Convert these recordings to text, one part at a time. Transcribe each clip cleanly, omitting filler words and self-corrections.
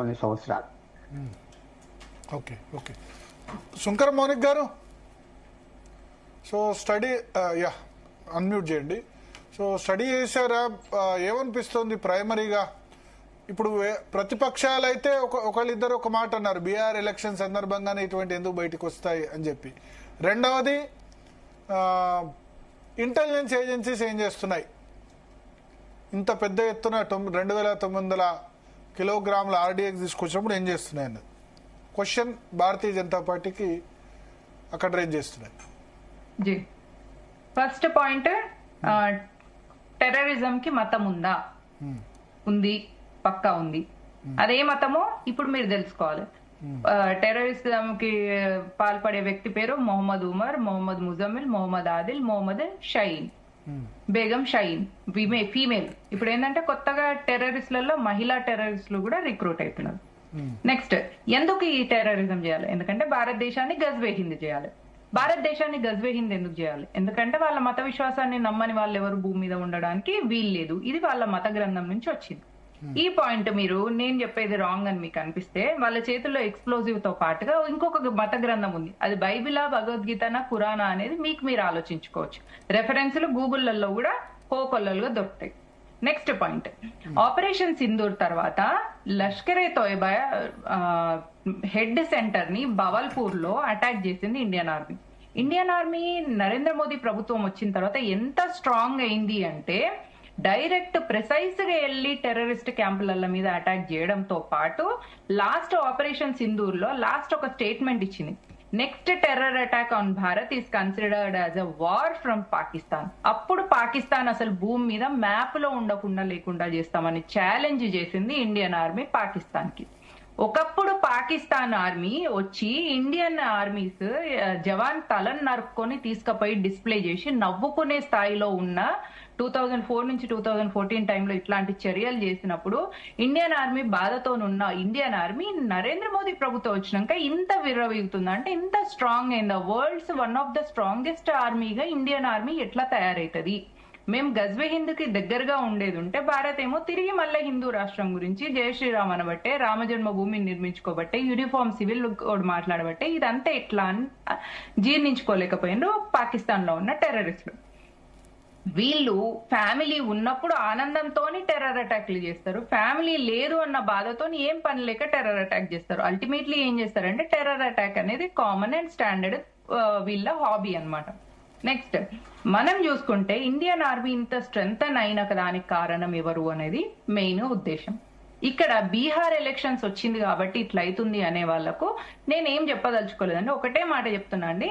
కొన్ని సంవత్సరాలు. Okay okay Shankar Maunik గారు, సో స్టడీ అన్మ్యూట్ చేయండి. సో స్టడీ చేశారా, ఏమనిపిస్తుంది ప్రైమరీగా? ఇప్పుడు ప్రతిపక్షాలు అయితే ఒకళ్ళిద్దరు ఒక మాట అన్నారు, బీహార్ ఎలక్షన్ సందర్భంగానే ఇటువంటి ఎందుకు బయటకు వస్తాయి అని చెప్పి. రెండవది, ఇంటెలిజెన్స్ ఏజెన్సీస్ ఏం చేస్తున్నాయి? ఇంత పెద్ద ఎత్తున 2900 కిలోగ్రాముల ఆర్డీఎక్స్ తీసుకొచ్చినప్పుడు ఏం చేస్తున్నాయి అన్నది క్వశ్చన్ భారతీయ జనతా పార్టీకి అక్కడ రేజ్ చేస్తున్నాయి. జీ ఫస్ట్ పాయింట్, టెర్రరిజం కి మతం ఉందా? ఉంది, పక్కా ఉంది. అదే మతమో ఇప్పుడు మీరు తెలుసుకోవాలి. టెర్రరిజం కి పాల్పడే వ్యక్తి పేరు మొహమ్మద్ ఉమర్, మొహమ్మద్ ముజమ్మిల్, మొహమ్మద్ ఆదిల్, మొహమ్మద్ షహీన్, బేగం షహీన్, ఫీమేల్. ఇప్పుడు ఏంటంటే కొత్తగా టెర్రరిస్ట్లలో మహిళా టెర్రరిస్టులు కూడా రిక్రూట్ అవుతున్నారు. నెక్స్ట్, ఎందుకు ఈ టెర్రరిజం చేయాలి? ఎందుకంటే భారతదేశాన్ని గజ్వే హింద్ చేయాలి. భారతదేశాన్ని గజ్వే హింద్ ఎందుకు చేయాలి? ఎందుకంటే వాళ్ళ మత విశ్వాసాన్ని నమ్మని వాళ్ళు ఎవరు భూమి మీద ఉండడానికి వీల్లేదు. ఇది వాళ్ళ మత గ్రంథం నుంచి వచ్చింది. ఈ పాయింట్ మీరు నేను చెప్పేది రాంగ్ అని మీకు అనిపిస్తే, వాళ్ళ చేతుల్లో ఎక్స్ప్లోజివ్ తో పాటుగా ఇంకొక మత గ్రంథం ఉంది. అది బైబిలా, భగవద్గీతనా, ఖురానా అనేది మీకు మీరు ఆలోచించుకోవచ్చు. రెఫరెన్స్లు గూగుల్లో కూడా కోకొల్లలుగా దొరుకుతాయి. నెక్స్ట్ పాయింట్, ఆపరేషన్ సింధూర్ తర్వాత లష్కర్ ఏ తోయబా హెడ్ సెంటర్ ని బవల్పూర్ లో అటాక్ చేసింది Indian army. Indian Army Narendra Modi ప్రభుత్వం వచ్చిన తర్వాత ఎంత స్ట్రాంగ్ అయింది అంటే, డైరెక్ట్ ప్రిసైజ్ గా వెళ్లి టెర్రరిస్ట్ క్యాంపుల మీద అటాక్ చేయడంతో పాటు లాస్ట్ ఆపరేషన్ సింధూర్ లో లాస్ట్ ఒక స్టేట్మెంట్ ఇచ్చింది, next terror attack on Bharat is considered as a war from Pakistan. అప్పుడు పాకిస్తాన్ అసలు భూమి మీద మ్యాప్ లో ఉండకుండా లేకుండా చేస్తామని ఛాలెంజ్ చేసింది ఇండియన్ ఆర్మీ పాకిస్తాన్ కి. ఒకప్పుడు పాకిస్తాన్ ఆర్మీ వచ్చి ఇండియన్ ఆర్మీస్ జవాన్ తలను నరుక్కొని తీసుకుపోయి డిస్ప్లే చేసి నవ్వుకునే స్థాయిలో ఉన్న 2004 నుంచి 2014 టైంలో ఇట్లాంటి చర్యలు చేసినప్పుడు ఇండియన్ ఆర్మీ బాధతోనున్న ఇండియన్ ఆర్మీ నరేంద్ర మోదీ ప్రభుత్వం వచ్చినాక ఇంత విర్రవీగుతుంది అంటే, ఇంత స్ట్రాంగ్ అయింది. World's one of the strongest ఆర్మీగా ఇండియన్ ఆర్మీ ఎట్లా తయారైతుంది? మేము గజ్వే హింద్ కి దగ్గరగా ఉండేది ఉంటే, భారత్ ఏమో తిరిగి మళ్ళీ హిందూ రాష్ట్రం గురించి జై శ్రీరామ్ అనబట్టే, రామజన్మభూమిని నిర్మించుకోబట్టే, యూనిఫామ్ సివిల్ కోడ్ మాట్లాడబట్టే ఇదంతా ఎట్లా అని జీర్ణించుకోలేకపోయినారు పాకిస్తాన్ లో ఉన్న టెర్రరిస్టులు. వీళ్ళు ఫ్యామిలీ ఉన్నప్పుడు ఆనందంతో టెర్రర్ అటాక్లు చేస్తారు, ఫ్యామిలీ లేదు అన్న బాధతో ఏం పని లేక టెర్రర్ అటాక్ చేస్తారు. అల్టిమేట్లీ ఏం చేస్తారంటే, టెర్రర్ అటాక్ అనేది కామన్ అండ్ స్టాండర్డ్ వీళ్ళ హాబీ అన్నమాట. నెక్స్ట్, మనం చూసుకుంటే ఇండియన్ ఆర్మీ ఇంత స్ట్రెంగ్ అయిన దానికి కారణం ఎవరు అనేది మెయిన్ ఉద్దేశం. ఇక్కడ బీహార్ ఎలక్షన్స్ వచ్చింది కాబట్టి ఇట్లా అవుతుంది అనే వాళ్ళకు నేనేం చెప్పదలుచుకోలేదండి, ఒకటే మాట చెప్తున్నా అండి.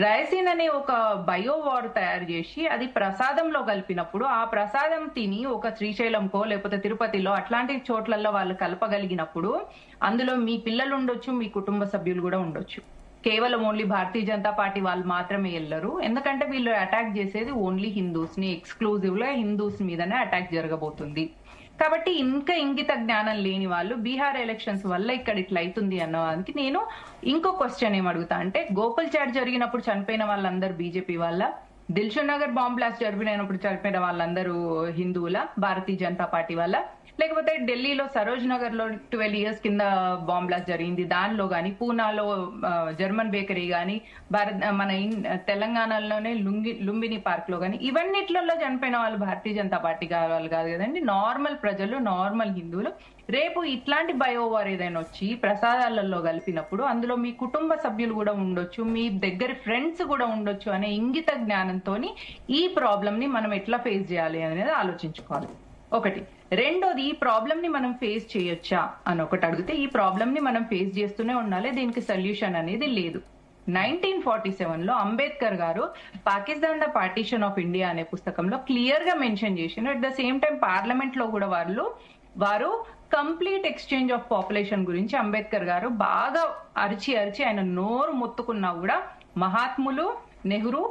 రైసిన్ అనే ఒక బయో వార్ తయారు చేసి అది ప్రసాదంలో కలిపినప్పుడు, ఆ ప్రసాదం తిని ఒక శ్రీశైలంకో లేకపోతే తిరుపతిలో అట్లాంటి చోట్లలో వాళ్ళు కలపగలిగినప్పుడు అందులో మీ పిల్లలు ఉండొచ్చు, మీ కుటుంబ సభ్యులు కూడా ఉండొచ్చు. కేవలం ఓన్లీ భారతీయ జనతా పార్టీ వాళ్ళు మాత్రమే వెళ్ళరు, ఎందుకంటే వీళ్ళు అటాక్ చేసేది ఓన్లీ హిందూస్ ని, ఎక్స్క్లూజివ్ గా హిందూస్ మీదనే అటాక్ జరగబోతుంది. కాబట్టి ఇంకా ఇంగిత జ్ఞానం లేని వాళ్ళు బీహార్ ఎలక్షన్స్ వల్ల ఇక్కడ ఇట్లా అవుతుంది అన్నదానికి నేను ఇంకో క్వశ్చన్ ఏం అడుగుతా అంటే, గోకుల్ చాట్ జరిగినప్పుడు చనిపోయిన వాళ్ళందరూ బీజేపీ వాళ్ళ? దిల్షుక్ నగర్ బాంబ్ బ్లాస్ట్ జరిపినప్పుడు చనిపోయిన వాళ్ళందరూ హిందువుల, భారతీయ జనతా పార్టీ వాళ్ళ? లేకపోతే ఢిల్లీలో సరోజ్ నగర్ లో 12 years కింద బాంబ్ బ్లాస్ట్ జరిగింది, దానిలో గానీ, పూనాలో జర్మన్ బేకరీ గానీ, మన తెలంగాణలోనే లుంబిని పార్క్ లో గానీ, ఇవన్నిట్లలో చనిపోయిన వాళ్ళు భారతీయ జనతా పార్టీ వాళ్ళు కాదు కదండి, నార్మల్ ప్రజలు, నార్మల్ హిందువులు. రేపు ఇట్లాంటి బయోవార్ ఏదైనా వచ్చి ప్రసాదాలలో కలిపినప్పుడు అందులో మీ కుటుంబ సభ్యులు కూడా ఉండొచ్చు, మీ దగ్గర ఫ్రెండ్స్ కూడా ఉండొచ్చు అనే ఇంగిత జ్ఞానంతో ఈ ప్రాబ్లం ని మనం ఎట్లా ఫేస్ చేయాలి అనేది ఆలోచించుకోవాలి. ఒకటి. రెండోది, ఈ ప్రాబ్లం ని మనం ఫేస్ చేయొచ్చా అని ఒకటి అడిగితే, ఈ ప్రాబ్లం ని మనం ఫేస్ చేస్తూనే ఉండాలి, దీనికి సొల్యూషన్ అనేది లేదు. 1947 లో అంబేద్కర్ గారు Pakistan the partition of India అనే పుస్తకంలో క్లియర్ గా మెన్షన్ చేసిన, at the same time parliament లో కూడా వారు కంప్లీట్ ఎక్స్చేంజ్ ఆఫ్ పాపులేషన్ గురించి అంబేద్కర్ గారు బాగా అరిచి ఆయన నోరు మొత్తుకున్నా కూడా మహాత్ములు, నెహ్రూ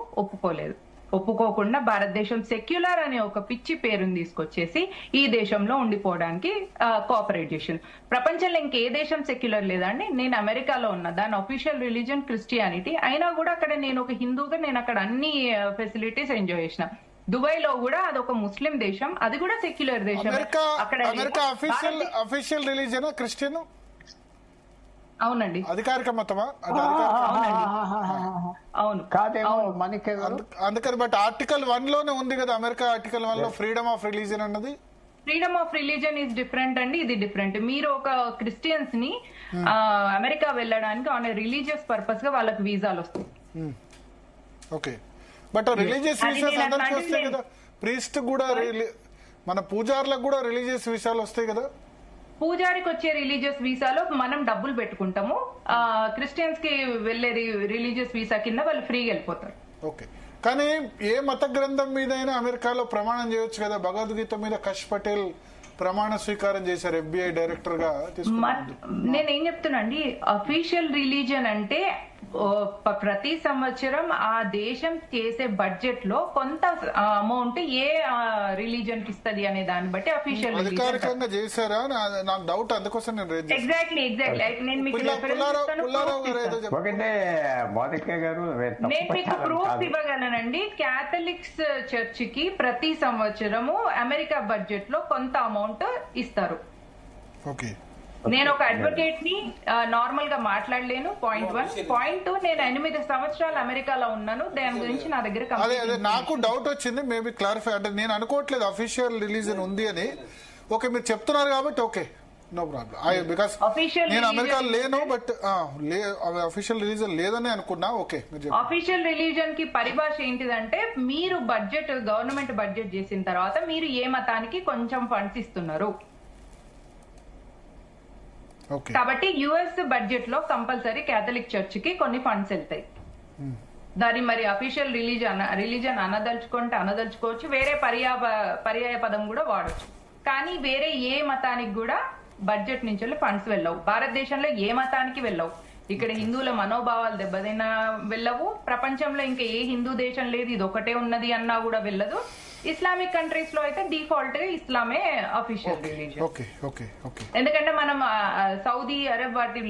ఒప్పుకోకుండా భారతదేశం సెక్యులర్ అనే ఒక పిచ్చి పేరుని తీసుకొచ్చేసి ఈ దేశంలో ఉండిపోవడానికి కోఆపరేట్ చేసింది. ప్రపంచంలో ఇంకే దేశం సెక్యులర్ లేదండి. నేను అమెరికాలో ఉన్నా, దాని అఫీషియల్ రిలీజన్ క్రిస్టియానిటీ, అయినా కూడా అక్కడ నేను ఒక హిందూగా నేను అక్కడ అన్ని ఫెసిలిటీస్ ఎంజాయ్ చేసిన. దుబాయ్ లో కూడా అదొక ముస్లిం దేశం, అది కూడా సెక్యులర్ దేశం. America official religion Christian? అవునండి, అధికారిక మతమా? అవును కాదేమో మనకి. అందుకని బట్ ఆర్టికల్ 1 లోనే ఉంది కదా, అమెరికా ఆర్టికల్ 1 లో ఫ్రీడమ్ ఆఫ్ రిలీజన్ అన్నది. Freedom of religion is different అండి, ఇది డిఫరెంట్. మీరు ఒక క్రిస్టియన్స్ ని అమెరికా వెళ్ళడానికి ఆన్ రిలీజియస్ పర్పస్ గా వాళ్ళకి వీసాలు వస్తాయి. ఓకే, బట్ రిలీజియస్ వీసాస్ అందరికి వస్తాయి కదా, ప్రీస్ట్ కూడా, మన పూజార్లకు కూడా రిలీజియస్ వీసాలు వస్తాయి కదా. పూజారికి వచ్చే రిలీజియస్ వీసాలో మనం డబ్బులు పెట్టుకుంటాము, క్రిస్టియన్స్ కి వెళ్లే రిలీజియస్ వీసా కింద వాళ్ళు ఫ్రీగా వెళ్ళిపోతారు. ఓకే, కానీ ఏ మత గ్రంథం మీద అయినా అమెరికాలో ప్రమాణం చేయొచ్చు కదా. భగవద్గీత మీద కష్ పటేల్ ప్రమాణ స్వీకారం చేశారు FBI డైరెక్టర్ గా. నేనేం చెప్తున్నా అండి, అఫీషియల్ రిలీజన్ అంటే ప్రతి సంవత్సరం ఆ దేశం చేసే బడ్జెట్ లో కొంత అమౌంట్ ఏ రిలీజన్ కి ఇస్తుంది అనే దాన్ని బట్టి అఫీషియల్ అధికారికంగా చేశారా నాకు డౌట్, అందుకోసం నేను ఎగ్జాక్ట్లీ నేను మీకు ప్రూఫ్ ఇవ్వగలనండి. క్యాథలిక్స్ చర్చ్ కి ప్రతి సంవత్సరము అమెరికా బడ్జెట్ లో కొంత అమౌంట్ ఇస్తారు. ఓకే, నేను ఒక అడ్వకేట్ ని నార్మల్ గా మాట్లాడలేను. పాయింట్ 1. పాయింట్ 2, నేను 8 సంవత్సరాలు అమెరికాలో ఉన్నాను, దాని గురించి నా దగ్గర అదే నాకు డౌట్ వచ్చింది. మేబీ క్లారిఫై, అంటే నేను అనుకోవట్లేదు అఫీషియల్ రిలీజన్ ఉంది అని. ఓకే, మీరు చెప్తున్నారు కాబట్టి ఓకే, నో ప్రాబ్లం. బికాస్ నేను అమెరికాలో లేను, బట్ అఫీషియల్ రిలీజన్ లేదని అనుకున్నా. ఓకే, అఫీషియల్ రిలీజన్ కి పరిభాష ఏంటిదంటే, మీరు బడ్జెట్ గవర్నమెంట్ బడ్జెట్ చేసిన తర్వాత మీరు ఏ మతానికి కొంచెం ఫండ్స్ ఇస్తున్నారు. కాబట్టి యుఎస్ బడ్జెట్ లో కంపల్సరీ క్యాథలిక్ చర్చ్ కి కొన్ని ఫండ్స్ వెళ్తాయి. దాని మరి అఫీషియల్ రిలీజన్ అనదలుచుకోవచ్చు, వేరే పర్యాయ పదం కూడా వాడచ్చు. కానీ వేరే ఏ మతానికి కూడా బడ్జెట్ నుంచి ఫండ్స్ వెళ్ళవు. భారతదేశంలో ఏ మతానికి వెళ్ళవు. ఇక్కడ హిందువుల మనోభావాలు దెబ్బతిన్నా వెళ్ళవు. ప్రపంచంలో ఇంకా ఏ హిందూ దేశం లేదు, ఇది ఒకటే ఉన్నది అన్నా కూడా వెళ్ళదు. ఇస్లామిక్ కంట్రీస్ లో అయితే డిఫాల్ట్ గా ఇస్లామే అఫీషియల్ రిలీజియన్. ఎందుకంటే మనం సౌదీ అరబ్ వాటి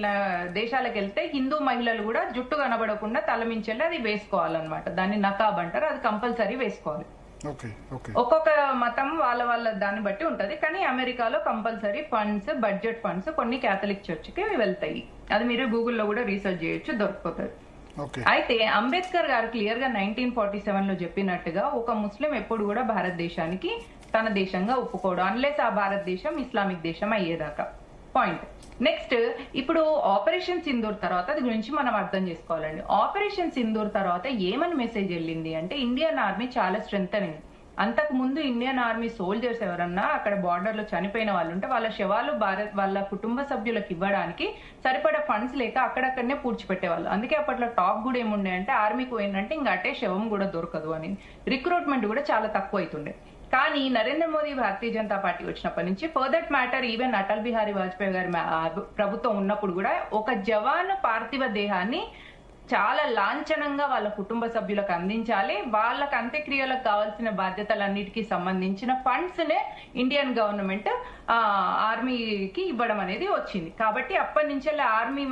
దేశాలకు వెళ్తే హిందూ మహిళలు కూడా జుట్టు కనబడకుండా తలమించెల్లి అది వేసుకోవాలన్నమాట. దాన్ని నకాబ్ అంటారు, అది కంపల్సరీ వేసుకోవాలి. ఒక్కొక్క మతం వాళ్ళ దాన్ని బట్టి ఉంటది. కానీ అమెరికాలో కంపల్సరీ ఫండ్స్, బడ్జెట్ ఫండ్స్ కొన్ని క్యాథలిక్ చర్చ్ కి వెళ్తాయి. అది మీరు గూగుల్లో కూడా రీసెర్చ్ చేయొచ్చు, దొరికిపోతుంది. అయితే అంబేద్కర్ గారు క్లియర్ గా 1947 లో చెప్పినట్టుగా ఒక ముస్లిం ఎప్పుడు కూడా భారతదేశానికి తన దేశంగా ఒప్పుకోడు, అన్లెస్ ఆ భారతదేశం ఇస్లామిక్ దేశం అయ్యేదాకా. పాయింట్. నెక్స్ట్, ఇప్పుడు ఆపరేషన్ సింధూర్ తర్వాత అది గురించి మనం అర్థం చేసుకోవాలండి. ఆపరేషన్ సింధూర్ తర్వాత ఏమని మెసేజ్ వెళ్ళింది అంటే, ఇండియన్ ఆర్మీ చాలా స్ట్రెంత్ అయింది. అంతకు ముందు ఇండియన్ ఆర్మీ సోల్జర్స్ ఎవరన్నా అక్కడ బార్డర్ లో చనిపోయిన వాళ్ళు ఉంటే వాళ్ళ శవాలు వాళ్ళ కుటుంబ సభ్యులకు ఇవ్వడానికి సరిపడా ఫండ్స్ లేక అక్కడక్కడనే పూడ్చిపెట్టేవాళ్ళు. అందుకే అప్పట్లో టాక్ కూడా ఏముండే అంటే, ఆర్మీకి పోయిందంటే ఇంకా అటే శవం కూడా దొరకదు అని. రిక్రూట్మెంట్ కూడా చాలా తక్కువ అవుతుండే. కానీ నరేంద్ర మోదీ భారతీయ జనతా పార్టీ వచ్చినప్పటి నుంచి, for that matter even Atal Bihari Vajpayee గారి ప్రభుత్వం ఉన్నప్పుడు కూడా ఒక జవాన్ పార్థివ దేహాన్ని చాలా లాంఛనంగా వాళ్ళ కుటుంబ సభ్యులకు అందించాలి. వాళ్ళకి అంత్యక్రియలకు కావాల్సిన బాధ్యతలన్నిటికీ సంబంధించిన ఫండ్స్ నే ఇండియన్ గవర్నమెంట్ ఆర్మీకి ఇవ్వడం అనేది వచ్చింది. కాబట్టి అప్పటి నుంచే ఆర్మీ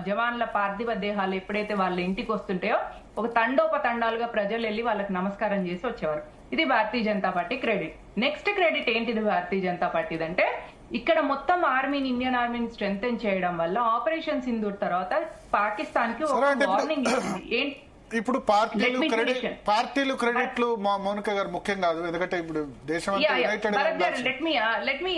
జవాన్ల పార్థివ దేహాలు ఎప్పుడైతే వాళ్ళ ఇంటికి వస్తుంటాయో ఒక తండోపతండాలుగా ప్రజలు వెళ్ళి వాళ్ళకి నమస్కారం చేసి వచ్చేవారు. ఇది Bharatiya Janata party credit. Next credit ఏంటిది భారతీయ జనతా పార్టీది అంటే, ఇక్కడ మొత్తం ఆర్మీని, ఇండియన్ ఆర్మీని స్ట్రెంగ్తెన్ చేయడం వల్ల ఆపరేషన్ సింధూర్ తర్వాత పాకిస్తాన్ కి ఒక వార్నింగ్ ఇచ్చింది. ఇప్పుడు పార్టీలు క్రెడిట్లు మౌనిక గారు ముఖ్యం కాదు, ఎందుకంటే ఇప్పుడు దేశం లెట్ మీ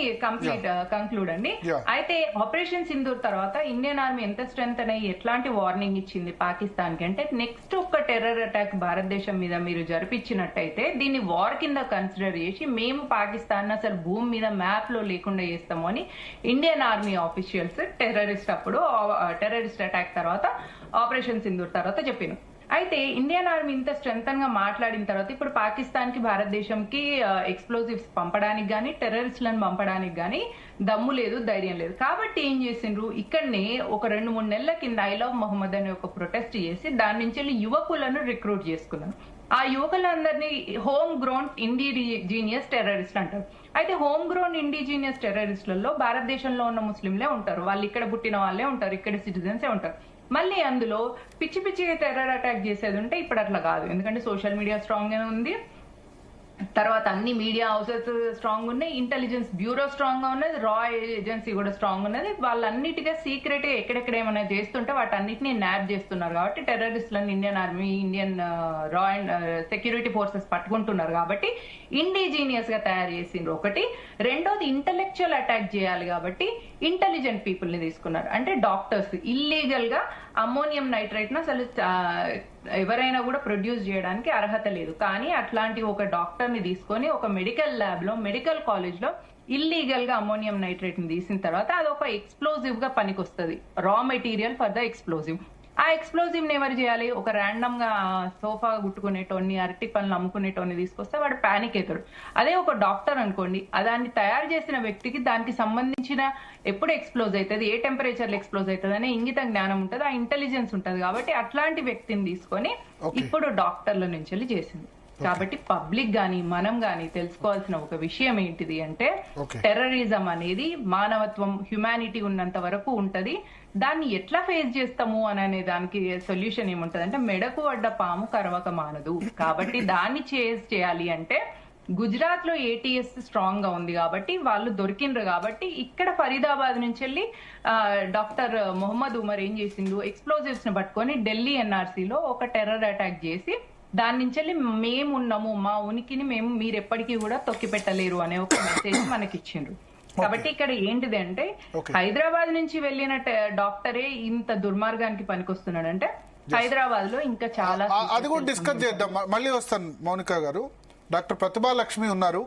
కంక్లూడ్ అండి. అయితే ఆపరేషన్ సింధూర్ తర్వాత ఇండియన్ ఆర్మీ ఎంత స్ట్రెంత్ అయ్యి ఎట్లాంటి వార్నింగ్ ఇచ్చింది పాకిస్తాన్ కి అంటే, నెక్స్ట్ ఒక టెర్రర్ అటాక్ భారతదేశం మీద మీరు జరిపించినట్టయితే దీన్ని వార్ కింద కన్సిడర్ చేసి మేము పాకిస్తాన్ అసలు భూమి మీద మ్యాప్ లో లేకుండా చేస్తాము అని Indian army officials terrorist attack తర్వాత ఆపరేషన్ సింధూర్ తర్వాత చెప్పాను. అయితే ఇండియన్ ఆర్మీ ఇంత స్ట్రెంగ్తన్ గా మాట్లాడిన తర్వాత ఇప్పుడు పాకిస్తాన్ కి, భారతదేశంకి ఎక్స్ప్లోజివ్స్ పంపడానికి గానీ, టెర్రరిస్టులను పంపడానికి గానీ దమ్ము లేదు, ధైర్యం లేదు. కాబట్టి ఏం చేసిండ్రు, ఇక్కడనే ఒక 2-3 నెలల కింద ఐ లవ్ మొహమ్మద్ అనే ఒక ప్రొటెస్ట్ చేసి దాని నుంచి యువకులను రిక్రూట్ చేసుకున్నారు. ఆ యువకులందరినీ హోమ్ గ్రోన్ ఇండిజీనియస్ టెర్రరిస్ట్ అంటారు. అయితే హోమ్ గ్రోన్ ఇండిజీనియస్ టెర్రరిస్టులలో భారతదేశంలో ఉన్న ముస్లింలే ఉంటారు, వాళ్ళు ఇక్కడ పుట్టిన వాళ్ళే ఉంటారు, ఇక్కడ సిటిజన్సే ఉంటారు. మళ్ళీ అందులో పిచ్చి పిచ్చి టెర్రర్ అటాక్ చేసేది ఉంటే ఇప్పుడు అట్లా కాదు, ఎందుకంటే సోషల్ మీడియా స్ట్రాంగ్ గా ఉంది, తర్వాత అన్ని మీడియా హౌసెస్ స్ట్రాంగ్ ఉన్నాయి, ఇంటెలిజెన్స్ బ్యూరో స్ట్రాంగ్ గా ఉన్నది, రా ఏజెన్సీ కూడా స్ట్రాంగ్ ఉన్నది. వాళ్ళన్నిటిగా సీక్రెట్ గా ఎక్కడెక్కడ ఏమైనా చేస్తుంటే వాటన్నిటిని న్యాప్ చేస్తున్నారు కాబట్టి టెర్రరిస్టులను ఇండియన్ ఆర్మీ, ఇండియన్ రా అండ్ సెక్యూరిటీ ఫోర్సెస్ పట్టుకుంటున్నారు కాబట్టి ఇండిజీనియస్ గా తయారు చేసిండ్రు ఒకటి. రెండోది ఇంటలెక్చువల్ అటాక్ చేయాలి కాబట్టి ఇంటెలిజెంట్ పీపుల్ ని తీసుకున్నారు. అంటే డాక్టర్స్ ఇల్లీగల్ గా అమ్మోనియం నైట్రేట్ ను అసలు ఎవరైనా కూడా ప్రొడ్యూస్ చేయడానికి అర్హత లేదు, కానీ అట్లాంటి ఒక డాక్టర్ ని తీసుకొని ఒక మెడికల్ ల్యాబ్ లో, మెడికల్ కాలేజ్ లో ఇల్లీగల్ గా అమ్మోనియం నైట్రేట్ ని తీసిన తర్వాత అది ఒక ఎక్స్ప్లోజివ్ గా పనికొస్తుంది, raw material for the explosive. ఆ ఎక్స్ప్లోజివ్ ని ఎవరు చేయాలి? ఒక ర్యాండమ్ గా సోఫా గుట్టుకునేటోని, అరటి పనులు అమ్ముకునేటోని తీసుకొస్తే వాడు ప్యానిక్ అవుతాడు. అదే ఒక డాక్టర్ అనుకోండి, దాన్ని తయారు చేసిన వ్యక్తికి దానికి సంబంధించిన ఎప్పుడు ఎక్స్ప్లోజ్ అవుతుంది, ఏ టెంపరేచర్ లో ఎక్స్ప్లోజ్ అవుతుంది అనే ఇంగిత జ్ఞానం ఉంటుంది, ఆ ఇంటెలిజెన్స్ ఉంటుంది. కాబట్టి అట్లాంటి వ్యక్తిని తీసుకొని ఇప్పుడు డాక్టర్ల నుంచి చేసింది. కాబట్టి పబ్లిక్ గాని మనం గాని తెలుసుకోవాల్సిన ఒక విషయం ఏంటిది అంటే టెర్రరిజం అనేది మానవత్వం, హ్యుమానిటీ ఉన్నంత వరకు ఉంటది. దాన్ని ఎట్లా ఫేస్ చేస్తాము అనే దానికి సొల్యూషన్ ఏముంటది అంటే మెడకు పడ్డ పాము కరవక మానదు. కాబట్టి దాన్ని చేయాలి అంటే గుజరాత్ లో ఏటీఎస్ స్ట్రాంగ్ గా ఉంది కాబట్టి వాళ్ళు దొరికిండ్రు. కాబట్టి ఇక్కడ ఫరీదాబాద్ నుంచి వెళ్ళి డాక్టర్ మొహమ్మద్ ఉమర్ ఏం చేసిండు, ఎక్స్ప్లోజివ్స్ ని పట్టుకొని ఢిల్లీ ఎన్ఆర్సీలో ఒక టెర్రర్ అటాక్ చేసి దాని నుంచి వెళ్ళి మేము ఉన్నాము, మా ఉనికిని మీరు ఎప్పటికీ కూడా తొక్కి పెట్టలేరు అనే ఒక మెసేజ్ మనకి ఇచ్చిండ్రు. కాబట్టి ఇక్కడ ఏంటిది అంటే హైదరాబాద్ నుంచి వెళ్ళిన డాక్టరే ఇంత దుర్మార్గానికి పనికొస్తున్నాడు అంటే హైదరాబాద్ లో ఇంకా చాలా అది కూడా డిస్కస్ చేద్దాం. మళ్ళీ వస్తాను మౌనిక గారు. డాక్టర్ ప్రతిభా లక్ష్మి ఉన్నారు.